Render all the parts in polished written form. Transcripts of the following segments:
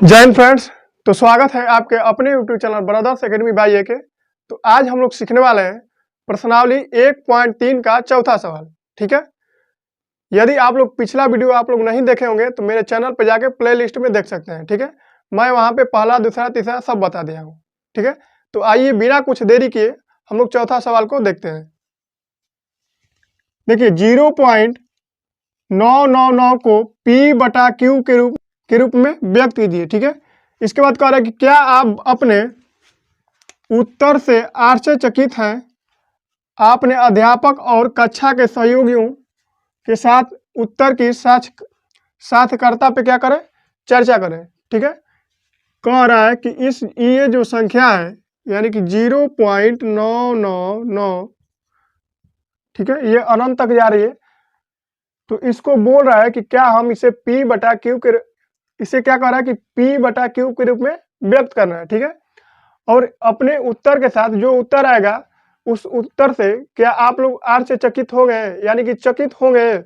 जय हिंद फ्रेंड्स। तो स्वागत है आपके अपने YouTube channel brothers academy by के। तो आज हम लोग सीखने वाले हैं प्रश्नावली 1.3 का चौथा सवाल। ठीक है, यदि आप लोग पिछला वीडियो आप लोग नहीं देखे होंगे तो मेरे चैनल पे जाके प्ले लिस्ट में देख सकते हैं। ठीक है, मैं वहां पे पहला दूसरा तीसरा सब बता दिया हूँ। ठीक है, तो आइए बिना कुछ देरी किए हम लोग चौथा सवाल को देखते हैं। देखिए 0.999 को P/Q के रूप में व्यक्त कीजिए। ठीक है, इसके बाद कह रहा है कि क्या आप अपने उत्तर से आश्चर्यचकित हैं। आपने अध्यापक और कक्षा के सहयोगियों के साथ उत्तर की साक्षात्कारता पे क्या करें, चर्चा करें। ठीक है, कह रहा है कि ये जो संख्या है यानी कि 0.999, ठीक है, ये अनंत तक जा रही है। तो इसको बोल रहा है कि क्या हम इसे P/Q के इसे क्या कह रहा है कि P/Q के रूप में व्यक्त करना है। ठीक है, और अपने उत्तर के साथ जो उत्तर आएगा उस उत्तर से क्या आप लोग आश्चर्यचकित हो गए यानी कि चकित हो गए।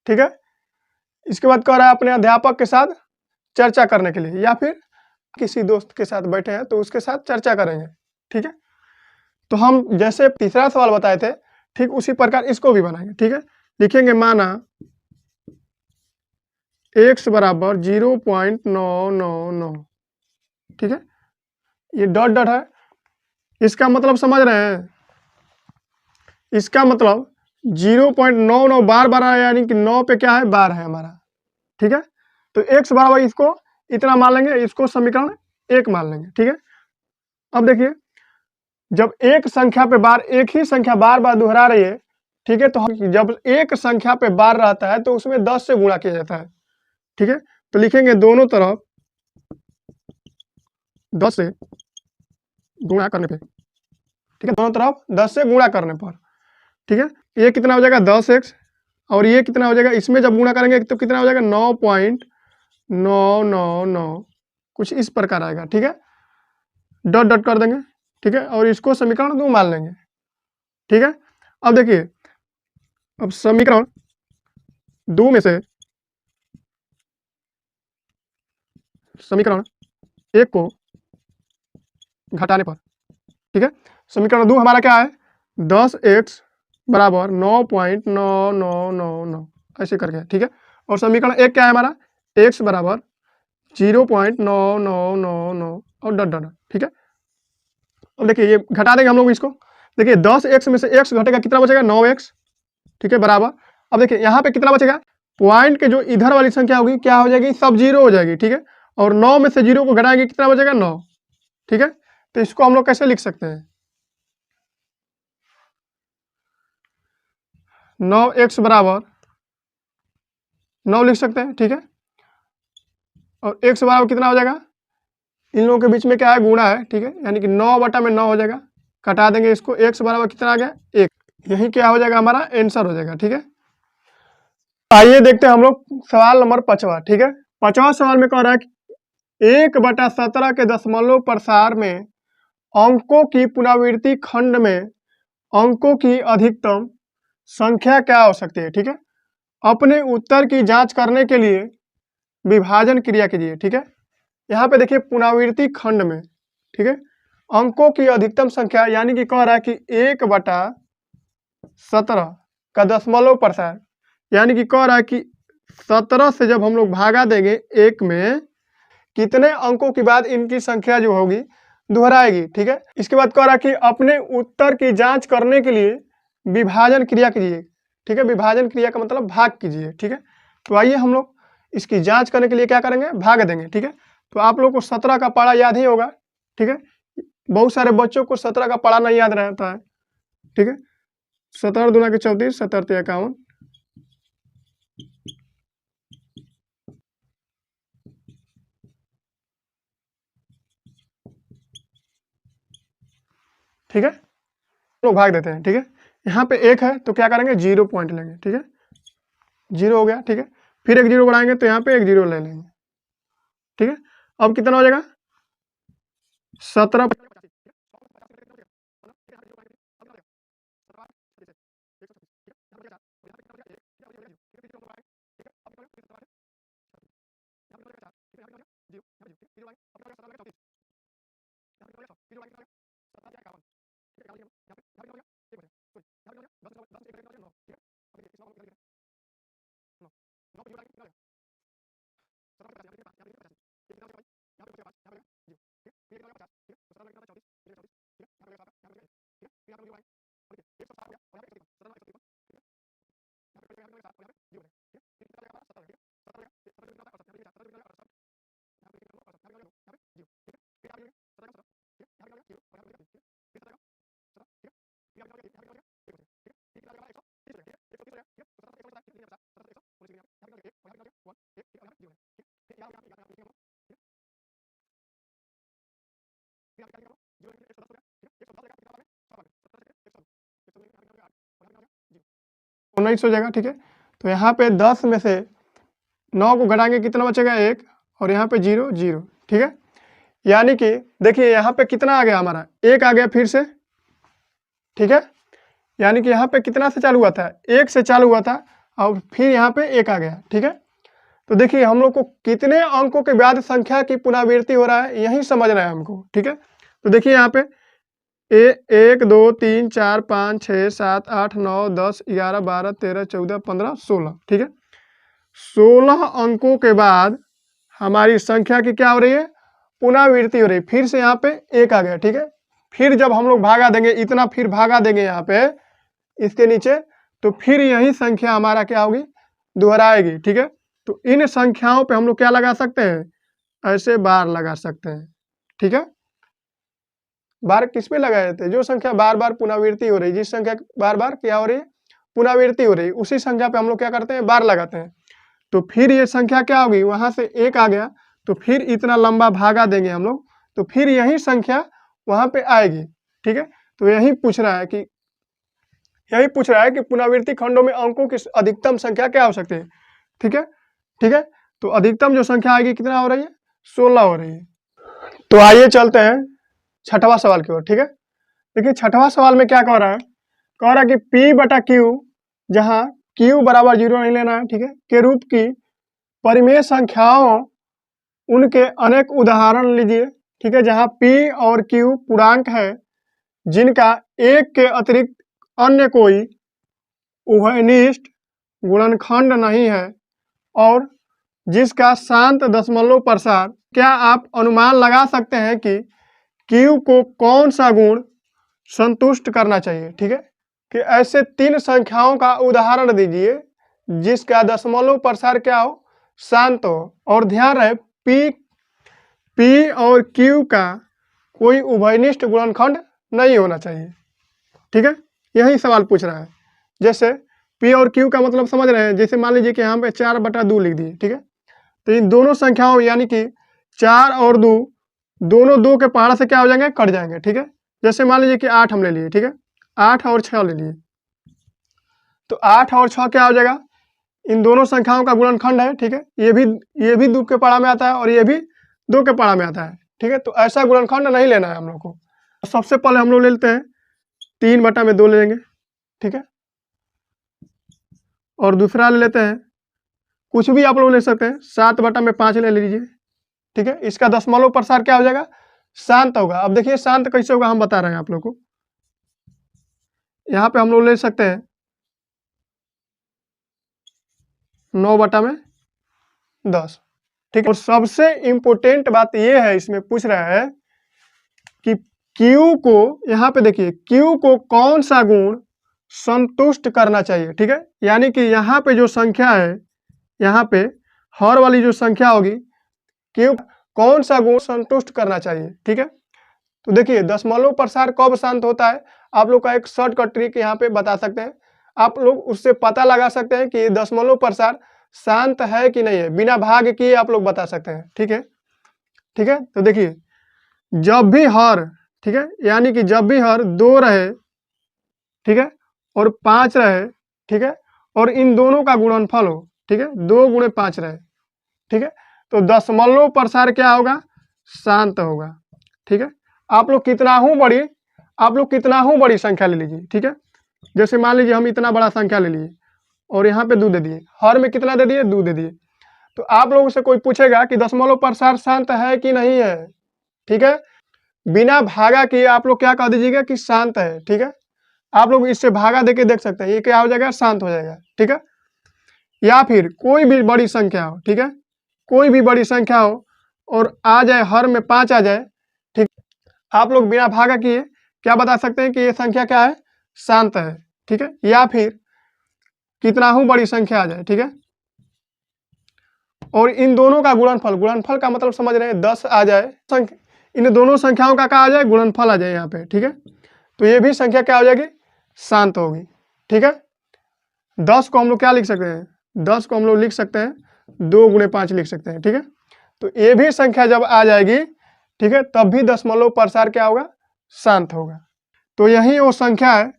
ठीक है, इसके बाद कह रहा है अपने अध्यापक के साथ चर्चा करने के लिए या फिर किसी दोस्त के साथ बैठे हैं तो उसके साथ चर्चा करेंगे। ठीक है, तो हम जैसे तीसरा सवाल बताए थे ठीक उसी प्रकार इसको भी बनाएंगे। ठीक है, लिखेंगे माना x बराबर 0.999। ठीक है, ये डॉट डॉट है, इसका मतलब समझ रहे हैं। इसका मतलब 0.99 बार बार है यानी कि 9 पे क्या है, बार है हमारा। ठीक है, तो x बराबर इसको इतना मान लेंगे, इसको समीकरण 1 मान लेंगे। ठीक है, अब देखिए जब एक संख्या पे बार एक ही संख्या बार बार दोहरा रही है, ठीक है, तो जब एक संख्या पे बार रहता है तो उसमें 10 से गुणा किया जाता है। ठीक है, तो लिखेंगे दोनों तरफ 10 से गुणा करने पे। ठीक है, दोनों तरफ 10 से गुणा करने पर। ठीक है, ये कितना हो जाएगा 10x और ये कितना हो जाएगा, इसमें जब गुणा करेंगे तो कितना हो जाएगा 9.999, कुछ इस प्रकार आएगा। ठीक है, डॉट डॉट कर देंगे। ठीक है, और इसको समीकरण 2 मान लेंगे। ठीक है, अब देखिए अब समीकरण 2 में से समीकरण 1 को घटाने पर, ठीक है, समीकरण 2 हमारा क्या है 10x बराबर 9.9999 ऐसे करके। ठीक है, और समीकरण 1 क्या है हमारा x बराबर 0.9999 और डॉट डॉट। ठीक है, अब देखिए ये घटा देंगे हम लोग इसको। देखिए 10x में से x घटेगा कितना बचेगा 9x। ठीक है, बराबर अब देखिए यहाँ पे कितना बचेगा, पॉइंट के जो इधर वाली संख्या होगी क्या हो जाएगी, सब जीरो हो जाएगी। ठीक है, और 9 में से 0 को घटाएंगे कितना बचेगा 9। ठीक है, तो इसको हम लोग कैसे लिख सकते हैं 9x बराबर 9 लिख सकते हैं। ठीक है, और x बराबर कितना हो जाएगा, इन लोगों के बीच में क्या है गुणा है। ठीक है, यानी कि 9/9 हो जाएगा, कटा देंगे इसको, x बराबर कितना आ गया 1। यही क्या हो जाएगा हमारा आंसर हो जाएगा। ठीक है, आइए देखते हैं हम लोग सवाल नंबर 5वां। ठीक है, 5वां सवाल में कह रहा है कि 1/17 के दशमलव प्रसार में अंकों की पुनरावृत्ति खंड में अंकों की अधिकतम संख्या क्या हो सकती है। ठीक है, अपने उत्तर की जांच करने के लिए विभाजन क्रिया कीजिए। ठीक है, यहाँ पे देखिए पुनरावृत्ति खंड में, ठीक है, अंकों की अधिकतम संख्या यानी कि कह रहा है कि 1/17 का दशमलव प्रसार यानी कि कह रहा है कि 17 से जब हम लोग भागा देंगे 1 में कितने अंकों के बाद इनकी संख्या जो होगी दोहराएगी। ठीक है, इसके बाद कह रहा है कि अपने उत्तर की जांच करने के लिए विभाजन क्रिया कीजिए। ठीक है, विभाजन क्रिया का मतलब भाग कीजिए। ठीक है, तो आइए हम लोग इसकी जांच करने के लिए क्या करेंगे, भाग देंगे। ठीक है, तो आप लोग को 17 का पारा याद ही होगा। ठीक है, बहुत सारे बच्चों को 17 का पारा नहीं याद रहता है। ठीक है, 17 दूना के 34, 17 ते 51। ठीक है, लोग भाग देते हैं। ठीक है, यहाँ पे 1 है तो क्या करेंगे 0 पॉइंट लेंगे। ठीक है, 0 हो गया। ठीक है, फिर एक 0 बढ़ाएंगे तो यहाँ पे एक 0 ले लेंगे। ठीक है, अब कितना हो जाएगा 17 19 हो जाएगा, ठीक है। तो यहाँ पे 10 में से 9 को घटाएंगे कितना बचेगा 1, और यहाँ पे 0 0, ठीक है। यानी कि देखिए यहाँ पे कितना आ गया हमारा 1 आ गया फिर से, ठीक है। यानी कि यहाँ पे कितना से चालू हुआ था 1 से चालू हुआ था और फिर यहाँ पे 1 आ गया, ठीक है। तो देखिए हम लोग को कितने अंकों के बाद संख्या की पुनरावृत्ति हो रहा है यही समझना है हमको, ठीक है। तो देखिए यहाँ पे 1 2 3 4 5 6 7 8 9 10 11 12 13 14 15 16, ठीक है। 16 अंकों के बाद हमारी संख्या की क्या हो रही है पुनरावृत्ति हो रही है। फिर से यहाँ पे 1 आ गया, ठीक है। फिर जब हम लोग भागा देंगे इतना, फिर भागा देंगे यहाँ पे इसके नीचे, तो फिर यही संख्या हमारा क्या होगी दोहराएगी, ठीक है। तो इन संख्याओं पे हम लोग क्या लगा सकते हैं, ऐसे बार लगा सकते हैं, ठीक है। बार किस पे लगाए जाते हैं, जो संख्या बार बार पुनरावृत्ति हो रही है, जिस संख्या बार बार क्या हो रही है पुनरावृत्ति हो रही है, उसी संख्या पे हम लोग क्या करते हैं बार लगाते हैं। तो फिर ये संख्या क्या होगी, वहां से 1 आ गया तो फिर इतना लंबा भागा देंगे हम लोग, तो फिर यही संख्या वहां पे आएगी, ठीक है। तो यही पूछ रहा है कि पुनरावृत्ति खंडों में अंकों की अधिकतम संख्या क्या हो सकती है, ठीक है, ठीक है। तो अधिकतम जो संख्या आएगी कितना हो रही है 16 हो रही है। तो आइए चलते हैं छठवां सवाल की ओर, ठीक है। देखिए छठवां सवाल में क्या कह रहा है कि P बटा Q, जहां Q बराबर 0 नहीं लेना है, ठीक है, के रूप की परिमेय संख्याओं उनके अनेक उदाहरण लीजिए, ठीक है, जहां P और Q पूर्णांक है जिनका 1 के अतिरिक्त अन्य कोई उभयनिष्ठ गुणनखंड नहीं है और जिसका शांत दशमलव प्रसार। क्या आप अनुमान लगा सकते हैं कि Q को कौन सा गुण संतुष्ट करना चाहिए, ठीक है। कि ऐसे 3 संख्याओं का उदाहरण दीजिए जिसका दशमलव प्रसार क्या हो शांत हो, और ध्यान रहे P और Q का कोई उभयनिष्ठ गुणनखंड नहीं होना चाहिए, ठीक है। यही सवाल पूछ रहा है। जैसे P और Q का मतलब समझ रहे हैं, जैसे मान लीजिए कि यहाँ पे 4/2 लिख दिए, ठीक है। तो इन दोनों संख्याओं यानी कि 4 और 2 दोनों 2 के पहाड़ा से क्या हो जाएंगे कट जाएंगे, ठीक है। जैसे मान लीजिए कि 8 हम ले लिए, ठीक है, 8 और 6 ले लिए, तो 8 और 6 क्या हो जाएगा, इन दोनों संख्याओं का गुणनखंड है, ठीक है। ये भी 2 के पहाड़ा में आता है और ये भी 2 के पहाड़ा में आता है, ठीक है। तो ऐसा गुणनखंड नहीं लेना है हम लोग को। सबसे पहले हम लोग ले लेते हैं 3/2 ले लेंगे, ठीक है, और दूसरा ले लेते हैं कुछ भी आप लोग ले सकते हैं 7/5 ले लीजिए, ठीक है। इसका दशमलव प्रसार क्या हो जाएगा शांत होगा। अब देखिए शांत कैसे होगा हम बता रहे हैं आप लोग को। यहाँ पे हम लोग ले सकते हैं 9/10, ठीक है। और सबसे इम्पोर्टेंट बात यह है, इसमें पूछ रहा है कि Q को, यहाँ पे देखिए Q को कौन सा गुण संतुष्ट करना चाहिए, ठीक है। यानी कि यहाँ पे जो संख्या है, यहाँ पे हर वाली जो संख्या होगी Q कौन सा गुण संतुष्ट करना चाहिए, ठीक है। तो देखिए दशमलव प्रसार कब शांत होता है, आप लोग का एक शॉर्टकट ट्रिक यहाँ पे बता सकते हैं। आप लोग उससे पता लगा सकते हैं कि दशमलव प्रसार शांत है कि नहीं है, बिना भाग किए आप लोग बता सकते हैं, ठीक है, ठीक है। तो देखिए जब भी हर, ठीक है, यानी कि जब भी हर 2 रहे, ठीक है, और 5 रहे, ठीक है, और इन दोनों का गुणनफल हो, ठीक है, 2 × 5 रहे, ठीक है, तो दशमलव प्रसार क्या होगा शांत होगा, ठीक है। आप लोग कितना हूँ बड़ी संख्या ले लीजिए, ठीक है। जैसे मान लीजिए हम इतना बड़ा संख्या ले लिए और यहाँ पे 2 दे दिए, हर में कितना दे दिए 2 दे दिए, तो आप लोगों से कोई पूछेगा कि दशमलव प्रसार शांत है कि नहीं है, ठीक है, बिना भागा किए आप लोग क्या कह दीजिएगा कि शांत है, ठीक है। आप लोग इससे भागा देके देख सकते हैं, ये क्या हो जाएगा, शांत हो जाएगा, ठीक है। या फिर कोई भी बड़ी संख्या हो, ठीक है, कोई भी बड़ी संख्या हो और आ जाए हर में 5 आ जाए, ठीक, आप लोग बिना भागा किए क्या बता सकते हैं कि ये संख्या क्या है, शांत है, ठीक है। या फिर कितना ही बड़ी संख्या आ जाए, ठीक है, और इन दोनों का गुणनफल, गुणनफल का मतलब समझ रहे हैं, 10 आ जाए, इन दोनों संख्याओं का क्या आ जाए, गुणनफल आ जाए यहाँ पे, ठीक है, तो ये भी संख्या क्या हो जाएगी, शांत होगी, ठीक है। 10 को हम लोग क्या लिख सकते हैं, 10 को हम लोग लिख सकते हैं 2 गुणे 5 लिख सकते हैं, ठीक है। तो ये भी संख्या जब आ जाएगी, ठीक है, तब भी दशमलव प्रसार क्या होगा, शांत होगा। तो यही वो संख्या है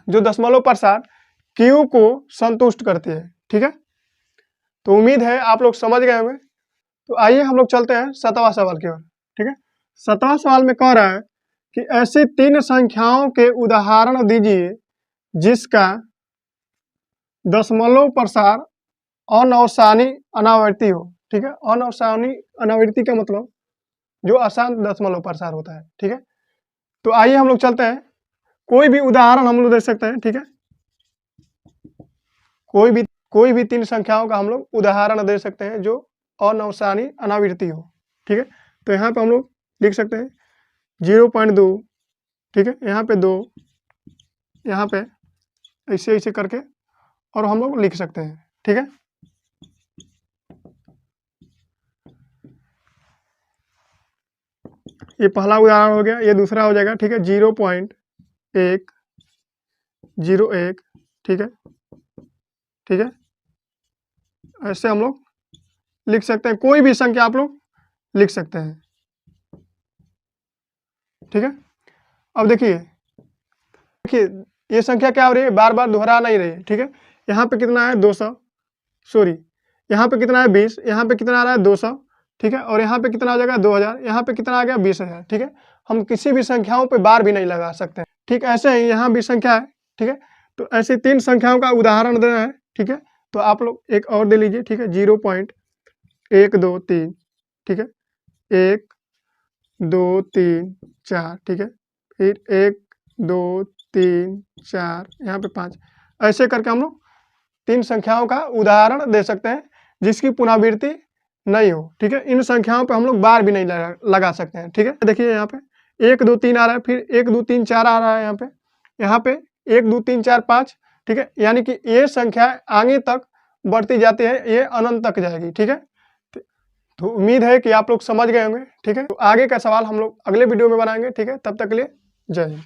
जो दशमलव प्रसार Q को संतुष्ट करती है, ठीक है। तो उम्मीद है आप लोग समझ गए होंगे। तो आइए हम लोग चलते हैं 7वां सवाल की ओर, ठीक है। 7वां सवाल में कह रहा है कि ऐसी 3 संख्याओं के उदाहरण दीजिए जिसका दशमलव प्रसार अनवसानी अनावर्ती हो, ठीक है। अनवसानी अनावर्ती का मतलब जो अशांत दशमलव प्रसार होता है, ठीक है। तो आइए हम लोग चलते हैं, कोई भी उदाहरण हम लोग दे सकते हैं, ठीक है। कोई भी 3 संख्याओं का हम लोग उदाहरण दे सकते हैं जो अनवसानी अनावृत्ति हो, ठीक है। तो यहाँ पे हम लोग लिख सकते हैं 0.2, ठीक है, यहाँ पे 2, यहाँ पे ऐसे ऐसे करके और हम लोग लिख सकते हैं, ठीक है। ये पहला उदाहरण हो गया, ये दूसरा हो जाएगा, ठीक है, 0.101, ठीक है, ठीक है, ऐसे हम लोग लिख सकते हैं, कोई भी संख्या आप लोग लिख सकते हैं, ठीक है। अब देखिए ये संख्या क्या हो रही है, बार बार दोहरा नहीं रही है, ठीक है। यहाँ पे कितना है 200, सॉरी यहाँ पे कितना है 20, यहाँ पे कितना आ रहा है 200, ठीक है, और यहाँ पे कितना आ जाएगा 2000, यहाँ पे कितना आ गया 20,000, ठीक है। हम किसी भी संख्याओं पे बार भी नहीं लगा सकते, ठीक। ऐसे ही यहाँ भी संख्या है, ठीक है। तो ऐसे 3 संख्याओं का उदाहरण देना है, ठीक है। तो आप लोग एक और दे लीजिए, ठीक है, 0.123, ठीक है, 1 2 3 4, ठीक है, फिर 1 2 3 4, यहाँ पे 5, ऐसे करके हम लोग 3 संख्याओं का उदाहरण दे सकते हैं जिसकी पुनरावृत्ति नहीं हो, ठीक है। इन संख्याओं पे हम लोग बार भी नहीं लगा सकते हैं, ठीक है। देखिए यहाँ पे 1 2 3 आ रहा है, फिर 1 2 3 4 आ रहा है, यहाँ पे 1 2 3 4 5, ठीक है, यानी कि ये संख्या आगे तक बढ़ती जाती है, ये अनंत तक जाएगी, ठीक है। तो उम्मीद है कि आप लोग समझ गए होंगे, ठीक है। तो आगे का सवाल हम लोग अगले वीडियो में बनाएंगे, ठीक है। तब तक के लिए जय हिंद।